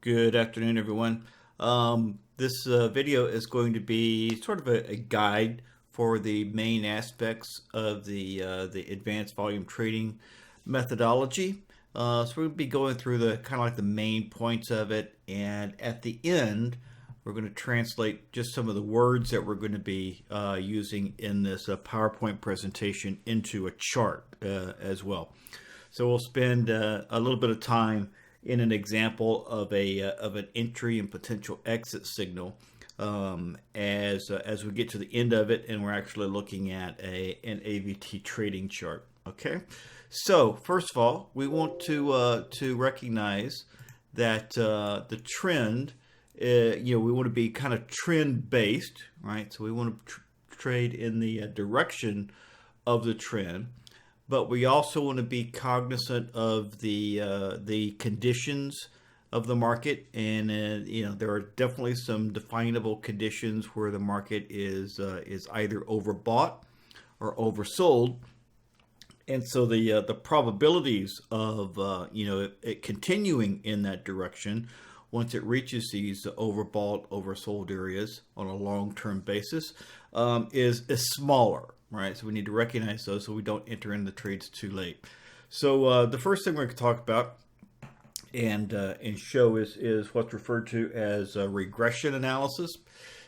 Good afternoon, everyone. This video is going to be sort of a guide for the main aspects of the advanced volume trading methodology. So we'll be going through the kind of like the main points of it, and at the end, we're going to translate just some of the words that we're going to be using in this PowerPoint presentation into a chart as well. So we'll spend a little bit of time in an example of an entry and potential exit signal as we get to the end of it, and we're actually looking at an AVT trading chart. Okay, so first of all, we want to recognize that the trend, we want to be kind of trend based, right? So we want to trade in the direction of the trend, but we also want to be cognizant of the conditions of the market, and there are definitely some definable conditions where the market is either overbought or oversold, and so the probabilities of it continuing in that direction once it reaches these overbought, oversold areas on a long-term basis is smaller, right? So we need to recognize those so we don't enter in the trades too late. So the first thing we're going to talk about and show is what's referred to as regression analysis.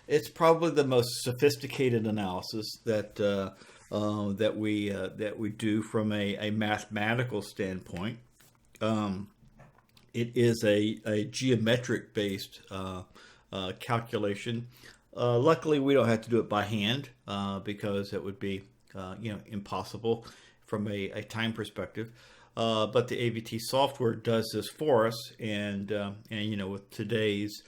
It's probably the most sophisticated analysis that we do from a mathematical standpoint. It is a geometric based calculation. Luckily, we don't have to do it by hand because it would be impossible from a time perspective. But the AVT software does this for us, and with today's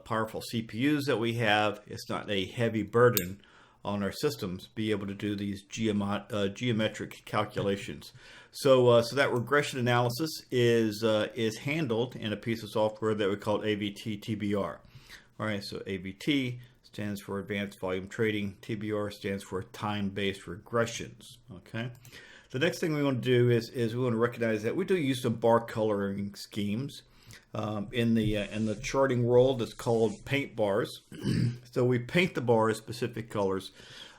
powerful CPUs that we have, it's not a heavy burden on our systems be able to do these geometric calculations. So that regression analysis is handled in a piece of software that we call AVT TBR. All right, so AVT stands for Advanced Volume Trading. TBR stands for Time-Based Regressions. Okay. The next thing we want to do is we want to recognize that we do use some bar coloring schemes in the charting world. It's called paint bars. So we paint the bars specific colors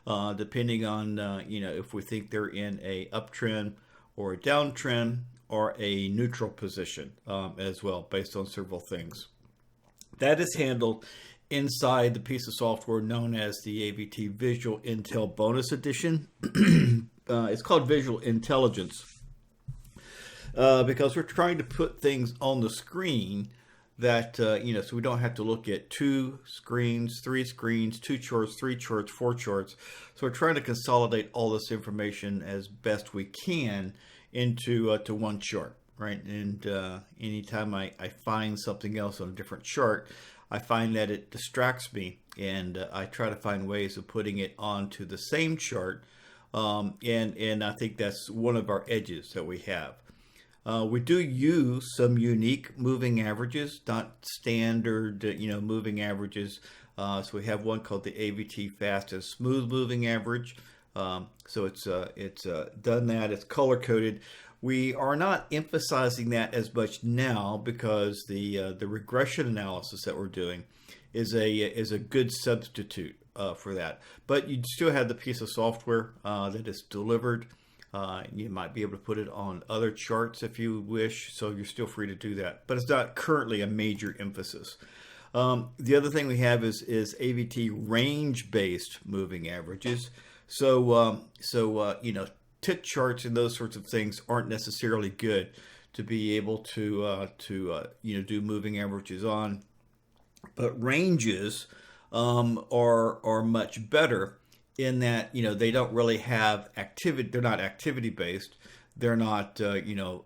depending on if we think they're in a uptrend or a downtrend or a neutral position as well, based on several things. That is handled inside the piece of software known as the AVT Visual Intel Bonus Edition. It's called Visual Intelligence because we're trying to put things on the screen that, so we don't have to look at 2 screens, 3 screens, 2 charts, 3 charts, 4 charts. So we're trying to consolidate all this information as best we can into to one chart, right? And anytime I find something else on a different chart, I find that it distracts me, and I try to find ways of putting it onto the same chart. And I think that's one of our edges that we have. We do use some unique moving averages, not standard, moving averages. So we have one called the AVT Fast and Smooth Moving Average. So it's done that. It's color coded. We are not emphasizing that as much now because the regression analysis that we're doing is a good substitute for that. But you still have the piece of software that is delivered. You might be able to put it on other charts if you wish, so you're still free to do that. But it's not currently a major emphasis. The other thing we have is AVT range-based moving averages. So tick charts and those sorts of things aren't necessarily good to be able to do moving averages on, but ranges are much better in that they don't really have activity. They're not activity based. They're not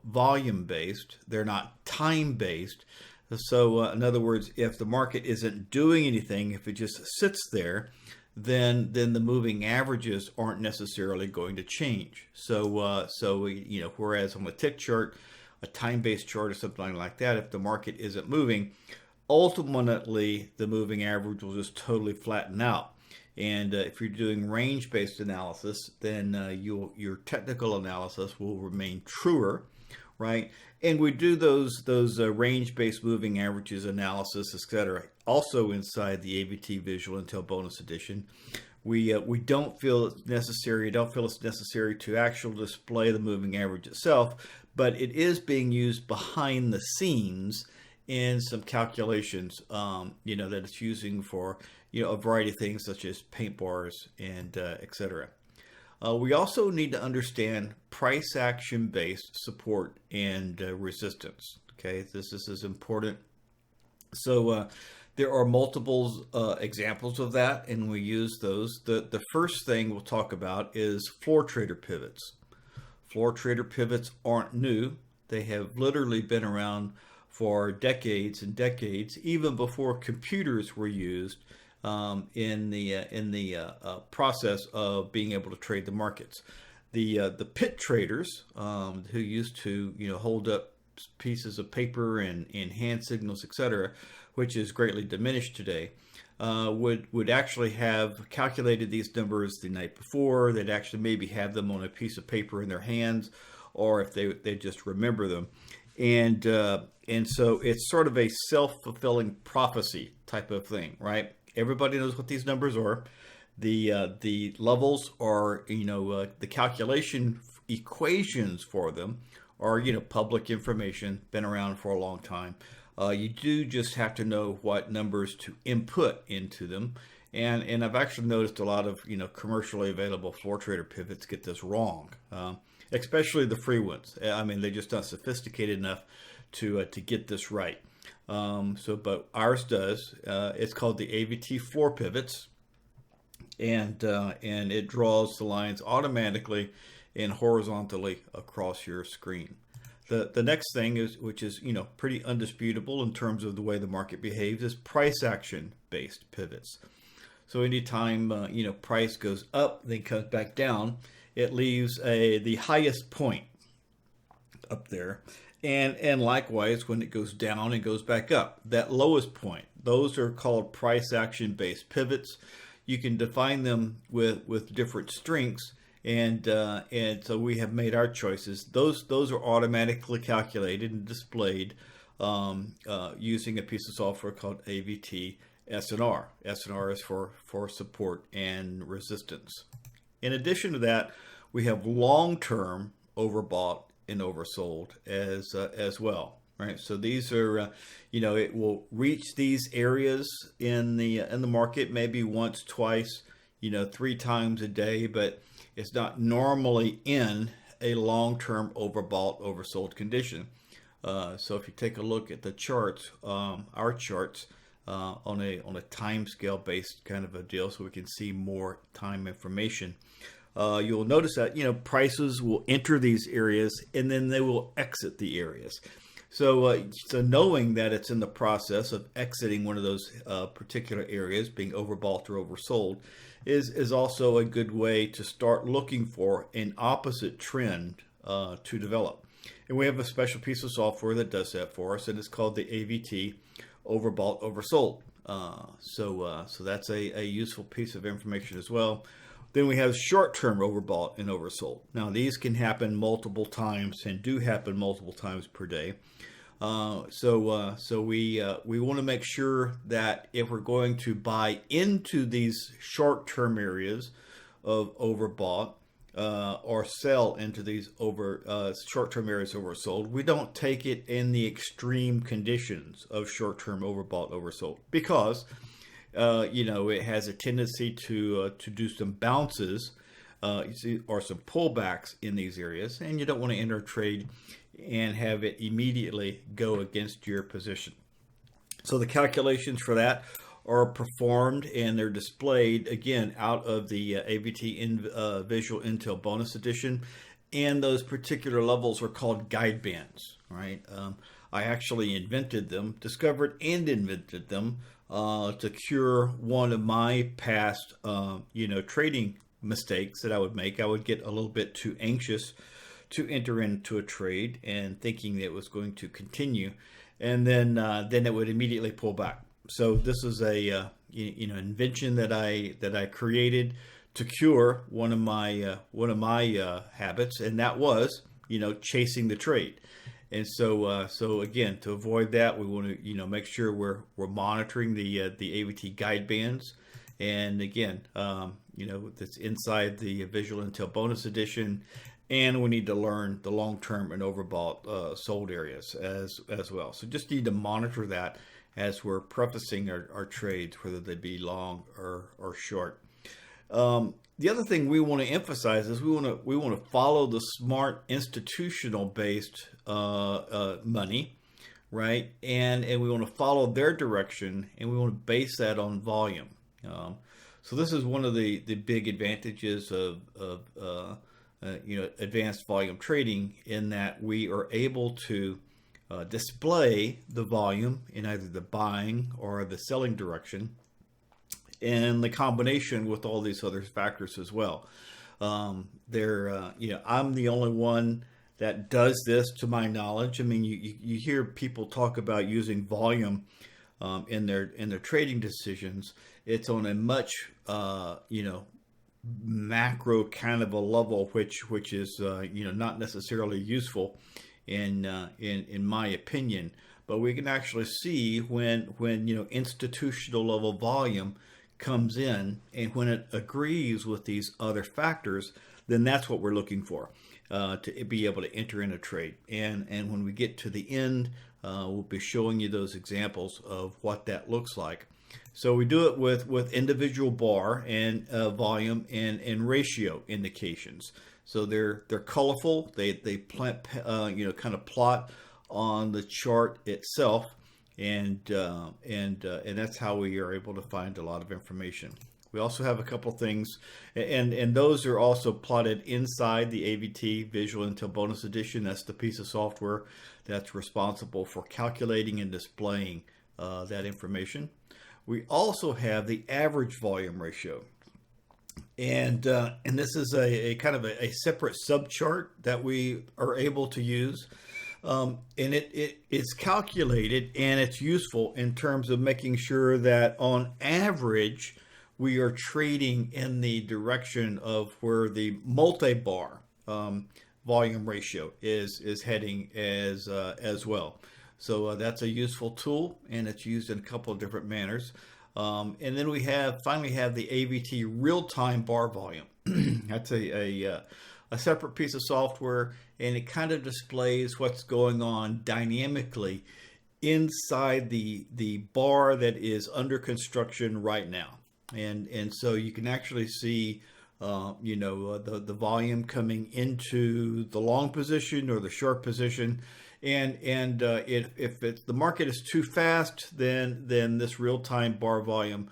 volume based. They're not time based. So in other words, if the market isn't doing anything, if it just sits there, then the moving averages aren't necessarily going to change. So whereas on a tick chart, a time-based chart or something like that, if the market isn't moving, ultimately the moving average will just totally flatten out. And if you're doing range-based analysis, then your technical analysis will remain truer, right? And we do those range-based moving averages analysis, etc. Also inside the AVT Visual Intel Bonus Edition. We don't feel it's necessary. To actually display the moving average itself, but it is being used behind the scenes in some calculations. That it's using for a variety of things such as paint bars and etc. We also need to understand price action based support and resistance. Okay, this is important. So there are multiple examples of that, and we use those. The first thing we'll talk about is floor trader pivots. Floor trader pivots aren't new. They have literally been around for decades and decades, even before computers were used in the process of being able to trade the markets. The pit traders who used to hold up pieces of paper and hand signals, etc., which is greatly diminished today, would actually have calculated these numbers the night before. They'd actually maybe have them on a piece of paper in their hands, or if they just remember them, and so it's sort of a self-fulfilling prophecy type of thing, right? Everybody knows what these numbers are. The levels are, the calculation equations for them are, public information, been around for a long time. You do just have to know what numbers to input into them. And I've actually noticed a lot of, commercially available floor trader pivots get this wrong, especially the free ones. I mean, they're just not sophisticated enough to get this right. But ours does. It's called the AVT floor pivots, and it draws the lines automatically and horizontally across your screen. The next thing is, which is pretty undisputable in terms of the way the market behaves, is price action based pivots. So anytime price goes up, then comes back down, it leaves the highest point up there. And likewise, when it goes down and goes back up, that lowest point, those are called price action based pivots. You can define them with different strengths, and so we have made our choices. Those are automatically calculated and displayed using a piece of software called AVT SNR. SNR is for support and resistance. In addition to that, we have long-term overbought and oversold as well, right? So these are, it will reach these areas in the market maybe once, twice, 3 times a day, but it's not normally in a long-term overbought, oversold condition. So if you take a look at the charts, our charts on a time scale based kind of a deal, so we can see more time information. You'll notice that prices will enter these areas and then they will exit the areas. So knowing that it's in the process of exiting one of those particular areas, being overbought or oversold, is also a good way to start looking for an opposite trend to develop. And we have a special piece of software that does that for us, and it's called the AVT Overbought Oversold. So that's a useful piece of information as well. Then we have short-term overbought and oversold. Now these can happen multiple times and do happen multiple times per day. So we want to make sure that if we're going to buy into these short-term areas of overbought or sell into these short-term areas oversold, we don't take it in the extreme conditions of short-term overbought oversold, because it has a tendency to do some bounces or some pullbacks in these areas, and you don't want to enter a trade and have it immediately go against your position. So the calculations for that are performed and they're displayed again out of the AVT Visual Intel Bonus Edition, and those particular levels are called guide bands, right? I actually discovered and invented them to cure one of my past, trading mistakes that I would make. I would get a little bit too anxious to enter into a trade and thinking that it was going to continue, and then it would immediately pull back. So this is a invention that I created to cure one of my habits, and that was chasing the trade. And so again, to avoid that, we want to make sure we're monitoring the AVT guide bands, and again, that's inside the Visual Intel Bonus Edition, and we need to learn the long-term and overbought sold areas as well. So just need to monitor that as we're prefacing our trades, whether they be long or short. The other thing we want to emphasize is we want to follow the smart institutional based money, right? And we want to follow their direction, and we want to base that on volume. So this is one of the big advantages of advanced volume trading, in that we are able to display the volume in either the buying or the selling direction, and the combination with all these other factors as well. I'm the only one that does this, to my knowledge. I mean, you hear people talk about using volume in their trading decisions. It's on a much macro kind of a level, which is not necessarily useful in my opinion. But we can actually see when institutional level volume comes in, and when it agrees with these other factors, then that's what we're looking for to be able to enter in a trade. And when we get to the end, we'll be showing you those examples of what that looks like. So we do it with individual bar and volume and ratio indications. So they're colorful. They kind of plot on the chart itself. And that's how we are able to find a lot of information. We also have a couple things, and those are also plotted inside the AVT Visual Intel Bonus Edition. That's the piece of software that's responsible for calculating and displaying that information. We also have the average volume ratio, and this is a kind of a separate subchart that we are able to use. And it's calculated, and it's useful in terms of making sure that on average we are trading in the direction of where the multi-bar volume ratio is heading as well. So that's a useful tool, and it's used in a couple of different manners. And then we finally have the AVT real-time bar volume. That's a separate piece of software, and it kind of displays what's going on dynamically inside the bar that is under construction right now. And so you can actually see the volume coming into the long position or the short position. And if the market is too fast, then this real-time bar volume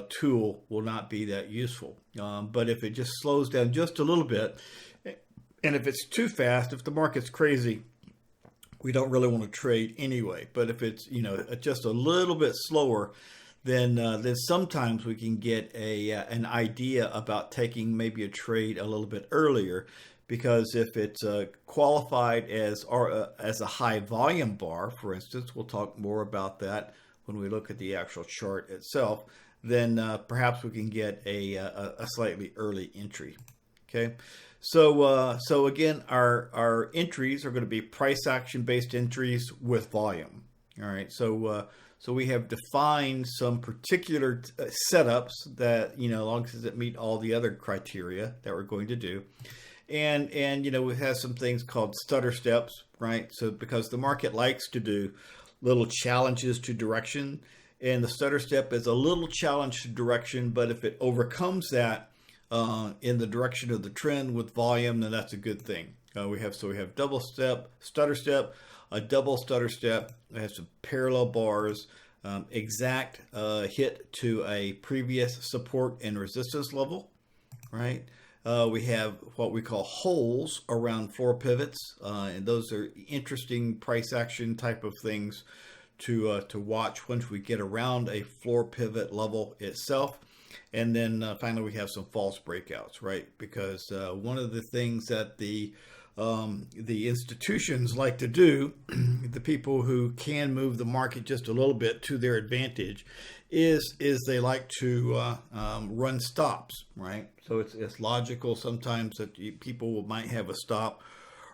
tool will not be that useful. But if it just slows down just a little bit, and if it's too fast, if the market's crazy, we don't really want to trade anyway. But if it's just a little bit slower, then sometimes we can get an idea about taking maybe a trade a little bit earlier, because if it's qualified as a high volume bar, for instance, we'll talk more about that when we look at the actual chart itself, then perhaps we can get a slightly early entry. Okay. So again, our entries are going to be price action based entries with volume. All right. So we have defined some particular setups that, as long as it meet all the other criteria that we're going to do. And we have some things called stutter steps, right? So because the market likes to do little challenges to direction, and the stutter step is a little challenge to direction, but if it overcomes that in the direction of the trend with volume, then that's a good thing. We have double step, stutter step, a double stutter step. We have some parallel bars, exact hit to a previous support and resistance level, right? We have what we call holes around floor pivots, and those are interesting price action type of things to watch once we get around a floor pivot level itself. And then finally, we have some false breakouts, right? Because one of the things that the institutions like to do, the people who can move the market just a little bit to their advantage, is they like to run stops, right? So it's logical sometimes that people might have a stop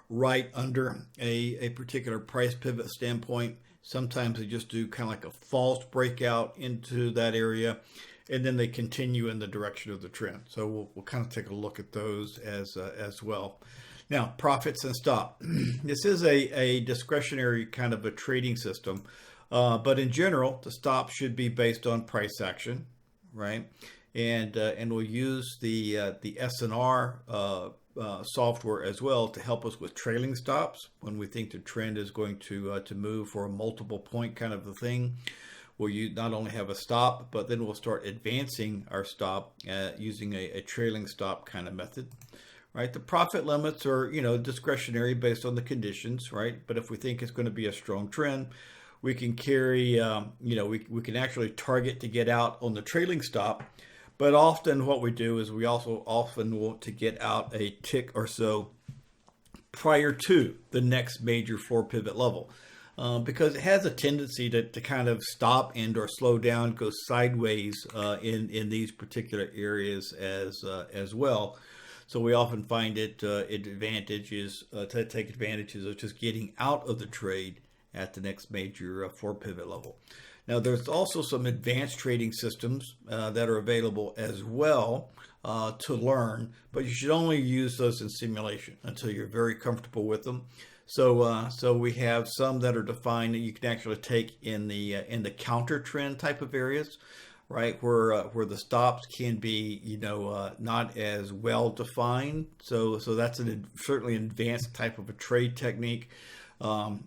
right under a particular price pivot standpoint. Sometimes they just do kind of like a false breakout into that area, and then they continue in the direction of the trend. So we'll kind of take a look at those as well. Now, profits and stop. This is a discretionary kind of a trading system, but in general, the stop should be based on price action, right? And we'll use the SNR software as well to help us with trailing stops when we think the trend is going to move for a multiple point kind of a thing. Where you not only have a stop, but then we'll start advancing our stop using a trailing stop kind of method. Right, the profit limits are, discretionary based on the conditions, right? But if we think it's going to be a strong trend, we can carry, we can actually target to get out on the trailing stop. But often what we do is we also often want to get out a tick or so prior to the next major floor pivot level. Because it has a tendency to kind of stop and or slow down, go sideways in these particular areas as well. So we often find it advantages to take advantages of just getting out of the trade at the next major floor pivot level. Now, there's also some advanced trading systems that are available as well to learn, but you should only use those in simulation until you're very comfortable with them. So we have some that are defined that you can actually take in the counter trend type of areas, right, where the stops can be not as well defined. So that's certainly an advanced type of a trade technique. So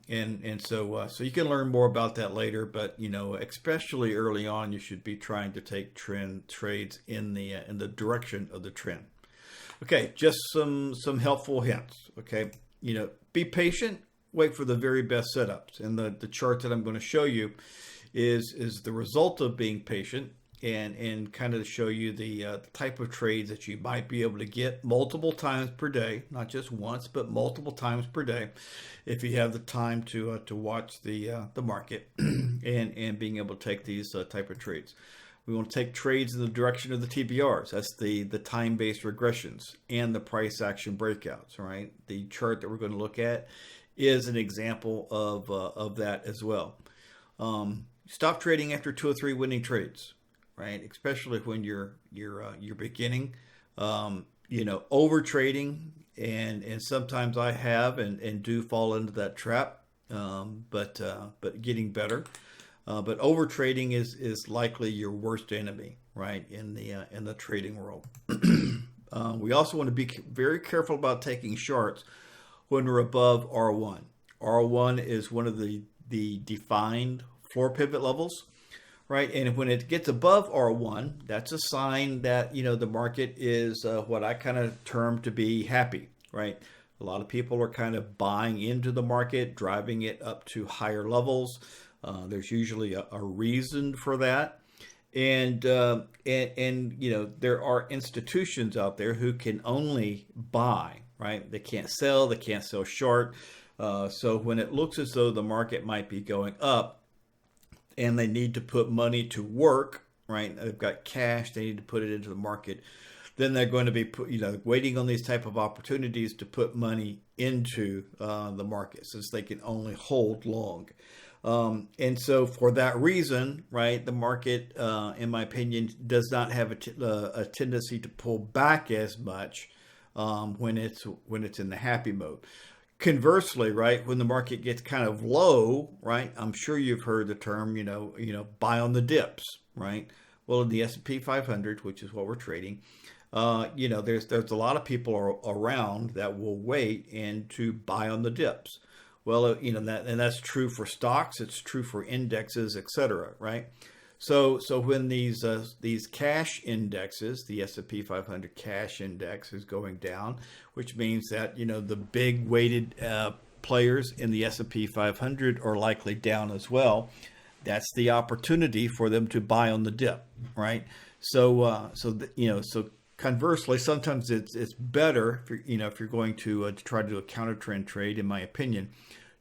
you can learn more about that later, but especially early on, you should be trying to take trend trades in the direction of the trend. Okay, just some helpful hints. Okay, be patient, wait for the very best setups, and the chart that I'm going to show you is the result of being patient and kind of show you the type of trades that you might be able to get multiple times per day, not just once, but multiple times per day, if you have the time to watch the market and being able to take these type of trades. We want to take trades in the direction of the TBRs. That's the time-based regressions and the price action breakouts, right? The chart that we're going to look at is an example of that as well. Stop trading after 2 or 3 winning trades, right? Especially when you're beginning, over trading, and sometimes I have and do fall into that trap, but getting better. But over trading is likely your worst enemy, right? In the trading world. We also want to be very careful about taking shorts when we're above R1. R1 is one of the defined floor pivot levels, right? And when it gets above R1, that's a sign that, the market is what I kind of term to be happy, right? A lot of people are kind of buying into the market, driving it up to higher levels. There's usually a reason for that. And there are institutions out there who can only buy, right? They can't sell short. So when it looks as though the market might be going up and they need to put money to work, right? They've got cash, they need to put it into the market. Then they're going to be waiting on these type of opportunities to put money into the market, since they can only hold long. And so for that reason, right, the market, in my opinion, does not have a tendency to pull back as much when it's in the happy mode. Conversely, right, when the market gets kind of low, right, I'm sure you've heard the term, buy on the dips, right? Well, in the S&P 500, which is what we're trading, there's a lot of people around that will wait and to buy on the dips. Well, that's true for stocks. It's true for indexes, etc. Right? So when these cash indexes, the S&P 500 cash index is going down, which means that the big weighted players in the S&P 500 are likely down as well. That's the opportunity for them to buy on the dip, right? So conversely, sometimes it's better if you're going to try to do a counter trend trade, in my opinion,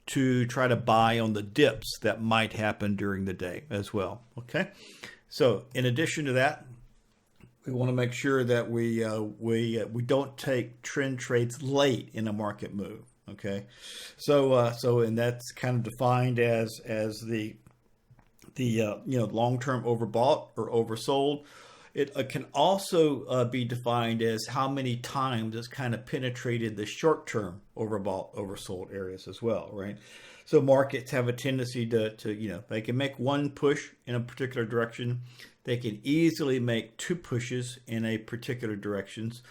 to try to buy on the dips that might happen during the day as well. Okay, so in addition to that, we want to make sure that we don't take trend trades late in a market move, Okay, so and that's kind of defined as the long-term overbought or oversold. It can also be defined as how many times it's kind of penetrated the short-term overbought, oversold areas as well, right? So markets have a tendency to they can make one push in a particular direction. They can easily make two pushes in a particular directions.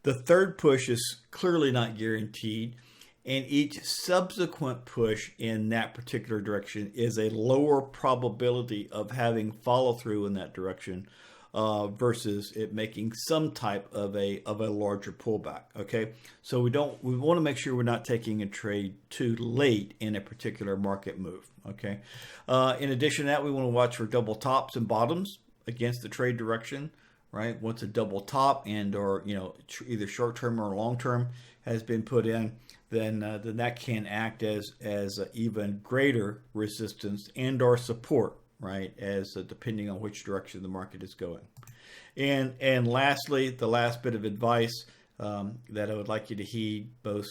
The third push is clearly not guaranteed, and each subsequent push in that particular direction is a lower probability of having follow through in that direction versus it making some type of a larger pullback. Okay, so we want to make sure we're not taking a trade too late in a particular market move. Okay, in addition to that, we want to watch for double tops and bottoms against the trade direction. Right, once a double top and or either short term or long term has been put in, then that can act as even greater resistance and or support, right, as depending on which direction the market is going. And lastly, the last bit of advice that I would like you to heed both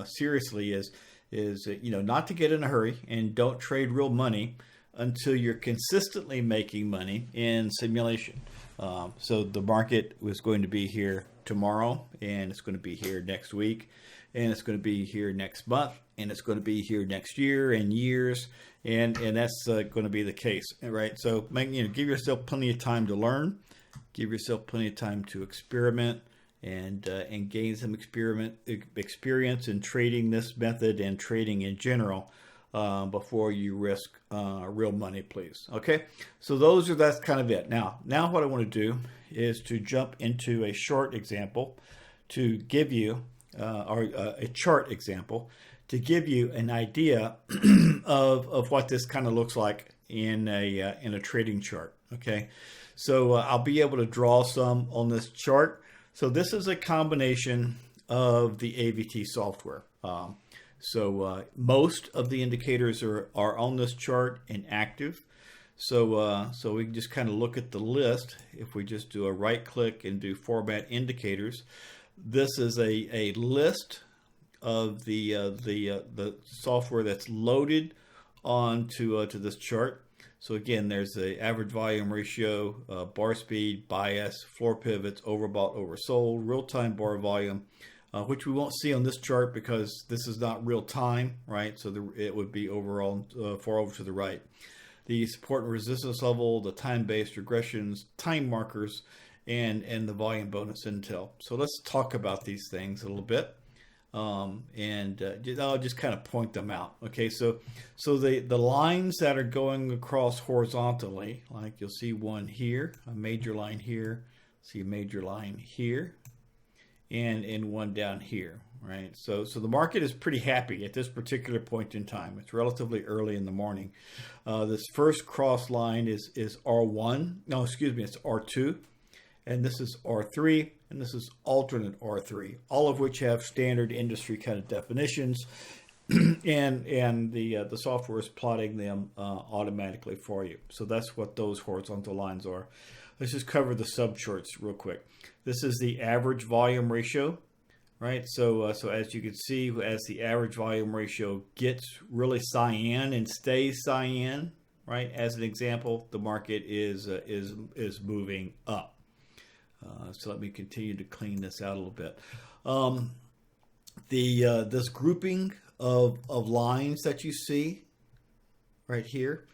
seriously is not to get in a hurry and don't trade real money until you're consistently making money in simulation. So the market was going to be here tomorrow, and it's going to be here next week, and it's going to be here next month, and it's going to be here next year and years, and that's going to be the case, right? So give yourself plenty of time to learn, give yourself plenty of time to experiment, and gain some experience in trading this method and trading in general. Before you risk real money, please. Okay, so that's kind of it. Now what I want to do is to jump into a short example to give you, or a chart example to give you an idea of what this kind of looks like in a trading chart. Okay, so I'll be able to draw some on this chart. So this is a combination of the AVT software. So most of the indicators are on this chart and active. So we can just kind of look at the list. If we just do a right click and do format indicators, this is a list of the software that's loaded onto to this chart. So again, there's the average volume ratio, bar speed, bias, floor pivots, overbought, oversold, real-time bar volume, which we won't see on this chart because this is not real time, right? So it would be overall far over to the right. The support and resistance level, the time-based regressions, time markers, and the volume bonus intel. So let's talk about these things a little bit, and I'll just kind of point them out. Okay, so the lines that are going across horizontally, like you'll see one here, a major line here, see a major line here, and one down here, right? So the market is pretty happy at this particular point in time. It's relatively early in the morning. This first cross line is R1. No, excuse me, it's R2. And this is R3, and this is alternate R3, all of which have standard industry kind of definitions. and the software is plotting them automatically for you. So that's what those horizontal lines are. Let's just cover the subcharts real quick. This is the average volume ratio, right? So as you can see, as the average volume ratio gets really cyan and stays cyan, right? As an example, the market is moving up. So let me continue to clean this out a little bit. This grouping of lines that you see right here,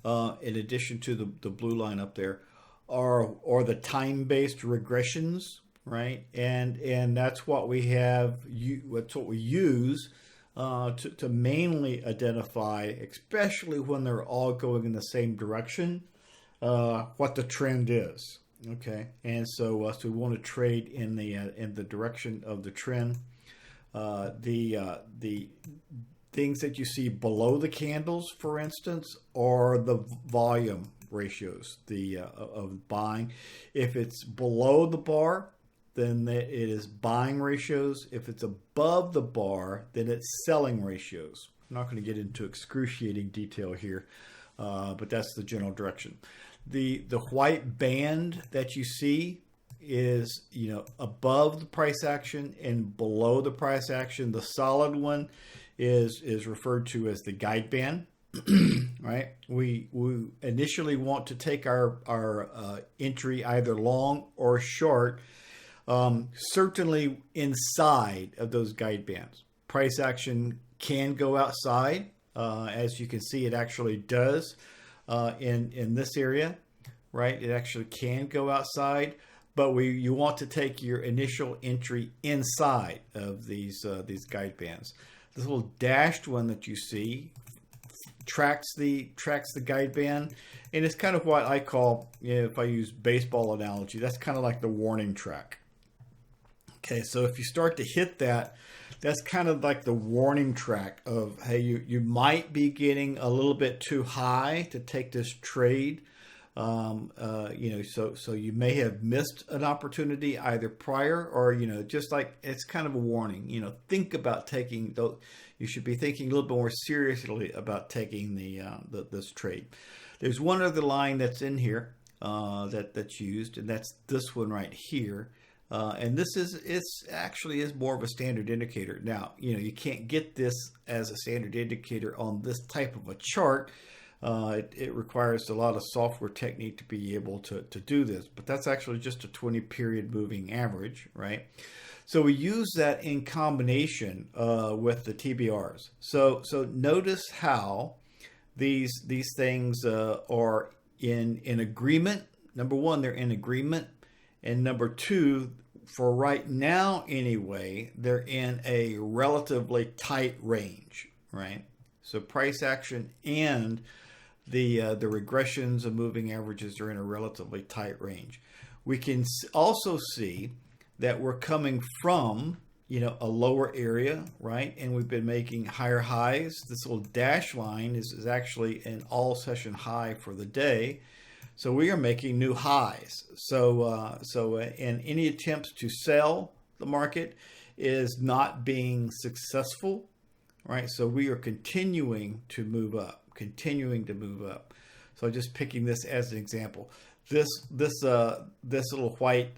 in addition to the blue line up there, are the time-based regressions, right? And that's what we have. That's what we use to mainly identify, especially when they're all going in the same direction, what the trend is. Okay, and so we want to trade in the direction of the trend. The things that you see below the candles, for instance, are the volume ratios of buying. If it's below the bar, then it is buying ratios. If it's above the bar, then it's selling ratios. I'm not going to get into excruciating detail here, but that's the general direction. The white band that you see is, above the price action and below the price action. The solid one is referred to as the guide band. Right? We initially want to take our entry either long or short, certainly inside of those guide bands. Price action can go outside. As you can see, it actually does in this area, right? It actually can go outside, but you want to take your initial entry inside of these guide bands. This little dashed one that you see tracks the guide band, and it's kind of what I call, if I use baseball analogy, that's kind of like the warning track. Okay, so if you start to hit that, that's kind of like the warning track of, hey, you might be getting a little bit too high to take this trade. So you may have missed an opportunity either prior or, just like it's kind of a warning. Think about taking those. You should be thinking a little bit more seriously about taking this trade. There's one other line that's in here that's used, and that's this one right here. And it's actually more of a standard indicator. Now, you can't get this as a standard indicator on this type of a chart. It requires a lot of software technique to be able to do this, but that's actually just a 20 period moving average, right? So we use that in combination with the TBRs. So notice how these things are in agreement. Number one, they're in agreement. And number two, for right now anyway, they're in a relatively tight range, right? So price action and the regressions of moving averages are in a relatively tight range. We can also see that we're coming from, a lower area, right? And we've been making higher highs. This little dash line is actually an all session high for the day. So we are making new highs. So in any attempts to sell the market is not being successful, right? So we are continuing to move up. So just picking this as an example. This little white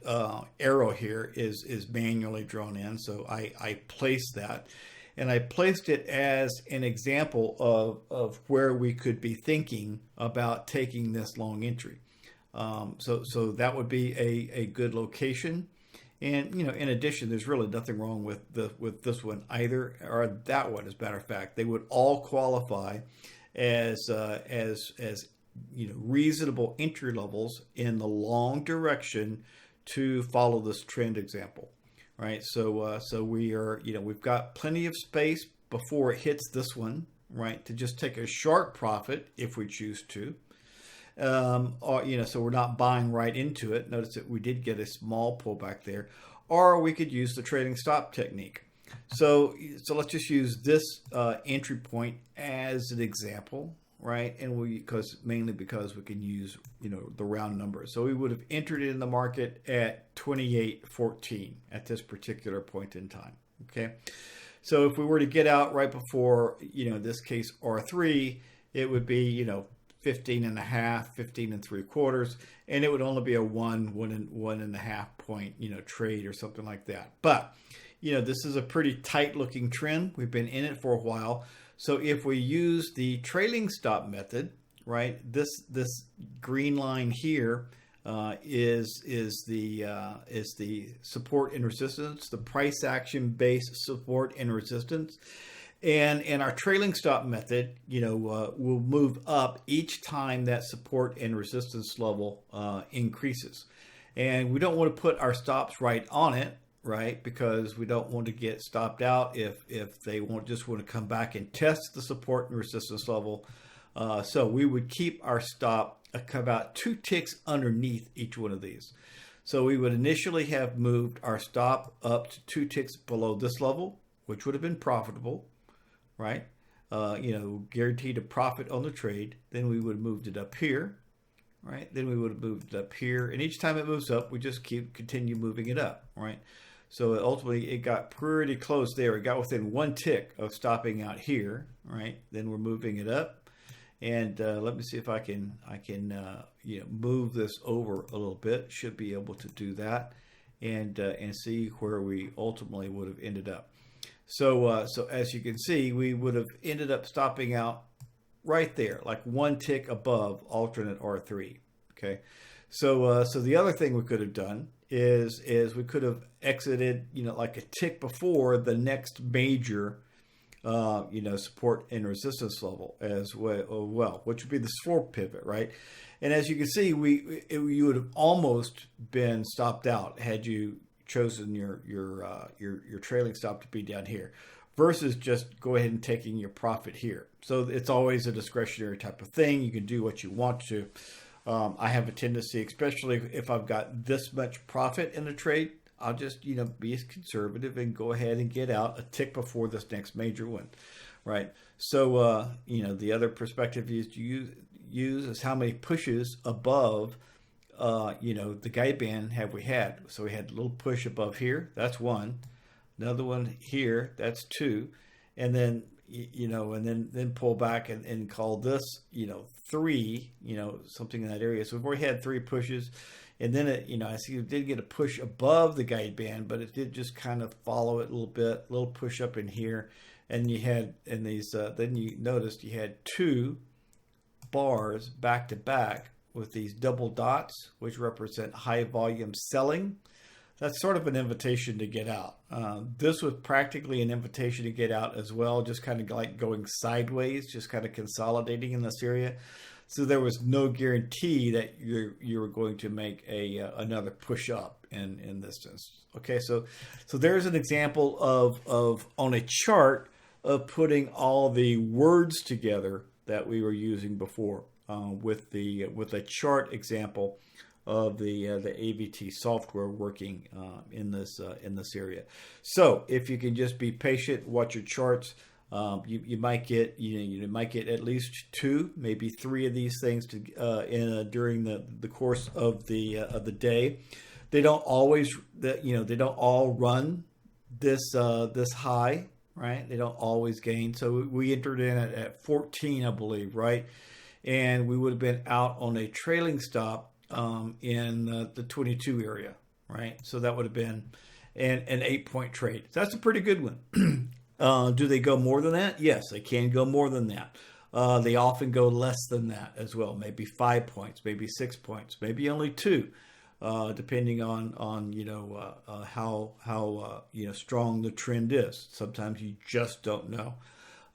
arrow here is manually drawn in. So I placed that. And I placed it as an example of where we could be thinking about taking this long entry. So that would be a good location. And, in addition, there's really nothing wrong with this one either, or that one, as a matter of fact. They would all qualify as reasonable entry levels in the long direction to follow this trend example. Right, so we are, we've got plenty of space before it hits this one, right, to just take a sharp profit if we choose to, so we're not buying right into it. Notice that we did get a small pullback there, or we could use the trading stop technique. So let's just use this entry point as an example, right, and mainly because we can use the round numbers. So we would have entered in the market at 28.14 at this particular point in time. Okay, so if we were to get out right before in this case R3, it would be 15 and a half, 15 and 3/4, and it would only be a one and a half point trade or something like that. But this is a pretty tight looking trend. We've been in it for a while. So if we use the trailing stop method, right, this green line here is the support and resistance, the price action based support and resistance, and our trailing stop method, will move up each time that support and resistance level increases, and we don't want to put our stops right on it. Right, because we don't want to get stopped out if they just want to come back and test the support and resistance level. So we would keep our stop about 2 ticks underneath each one of these. So we would initially have moved our stop up to 2 ticks below this level, which would have been profitable, right? Guaranteed a profit on the trade. Then we would have moved it up here, right? Then we would have moved it up here, and each time it moves up, we just continue moving it up, right? So ultimately, it got pretty close there. It got within 1 tick of stopping out here, right? Then we're moving it up. And let me see if I can move this over a little bit. Should be able to do that, and see where we ultimately would have ended up. So so as you can see, we would have ended up stopping out right there, like one tick above alternate R3. Okay, so the other thing we could have done is we could have exited, like a tick before the next major support and resistance level as well, which would be the sword pivot, right? And as you can see, you would have almost been stopped out had you chosen your trailing stop to be down here, versus just go ahead and taking your profit here. So it's always a discretionary type of thing. You can do what you want to. I have a tendency, especially if I've got this much profit in a trade, I'll just, be conservative and go ahead and get out a tick before this next major one, right? So, the other perspective you use is how many pushes above, the guide band have we had. So we had a little push above here. That's one. Another one here. That's two. And then, and then pull back and call this, three, something in that area. So we've already had three pushes. And then I see it did get a push above the guide band, but it did just kind of follow it a little bit, a little push up in here. And you had in these, then you noticed you had two bars back to back with these double dots, which represent high volume selling. That's sort of an invitation to get out. This was practically an invitation to get out as well, just kind of like going sideways, just kind of consolidating in this area. So there was no guarantee that you were going to make another push up in this instance. Okay, so there's an example of on a chart of putting all the words together that we were using before with a chart example of the AVT software working in this area. So if you can just be patient, watch your charts. You might get you might get at least two, maybe three of these things during the course of the day. They don't always they don't all run this high, right? They don't always gain. So we entered in at 14, I believe, right? And we would have been out on a trailing stop in the 22 area, right? So that would have been an 8-point trade. So that's a pretty good one. Do they go more than that? Yes, they can go more than that. They often go less than that as well. Maybe 5 points, maybe 6 points, maybe only 2, depending on how strong the trend is. Sometimes you just don't know.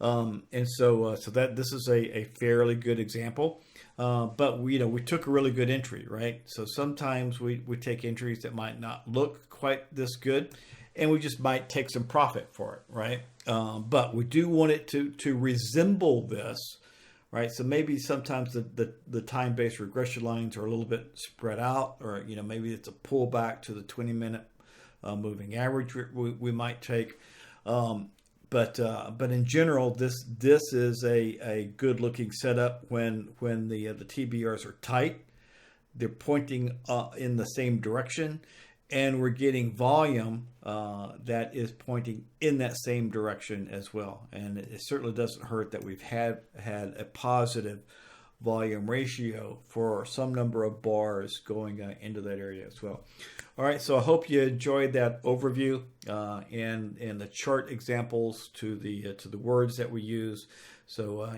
And so that this is a fairly good example. But we took a really good entry, right? So sometimes we take entries that might not look quite this good, and we just might take some profit for it, right? But we do want it to resemble this, right? So maybe sometimes the time-based regression lines are a little bit spread out, or maybe it's a pullback to the 20-minute moving average we might take. But in general, this is a good looking setup when the TBRs are tight. They're pointing in the same direction, and we're getting volume that is pointing in that same direction as well. And it certainly doesn't hurt that we've had a positive volume ratio for some number of bars going into that area as well. All right, so I hope you enjoyed that overview and the chart examples to the words that we use. So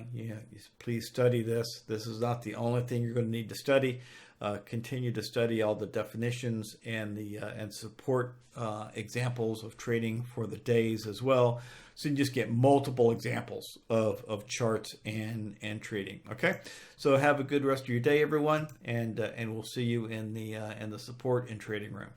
please study this. This is not the only thing you're going to need to study. Continue to study all the definitions and support examples of trading for the days as well, so you just get multiple examples of charts and trading. Okay, so have a good rest of your day, everyone, and we'll see you in the support and trading room.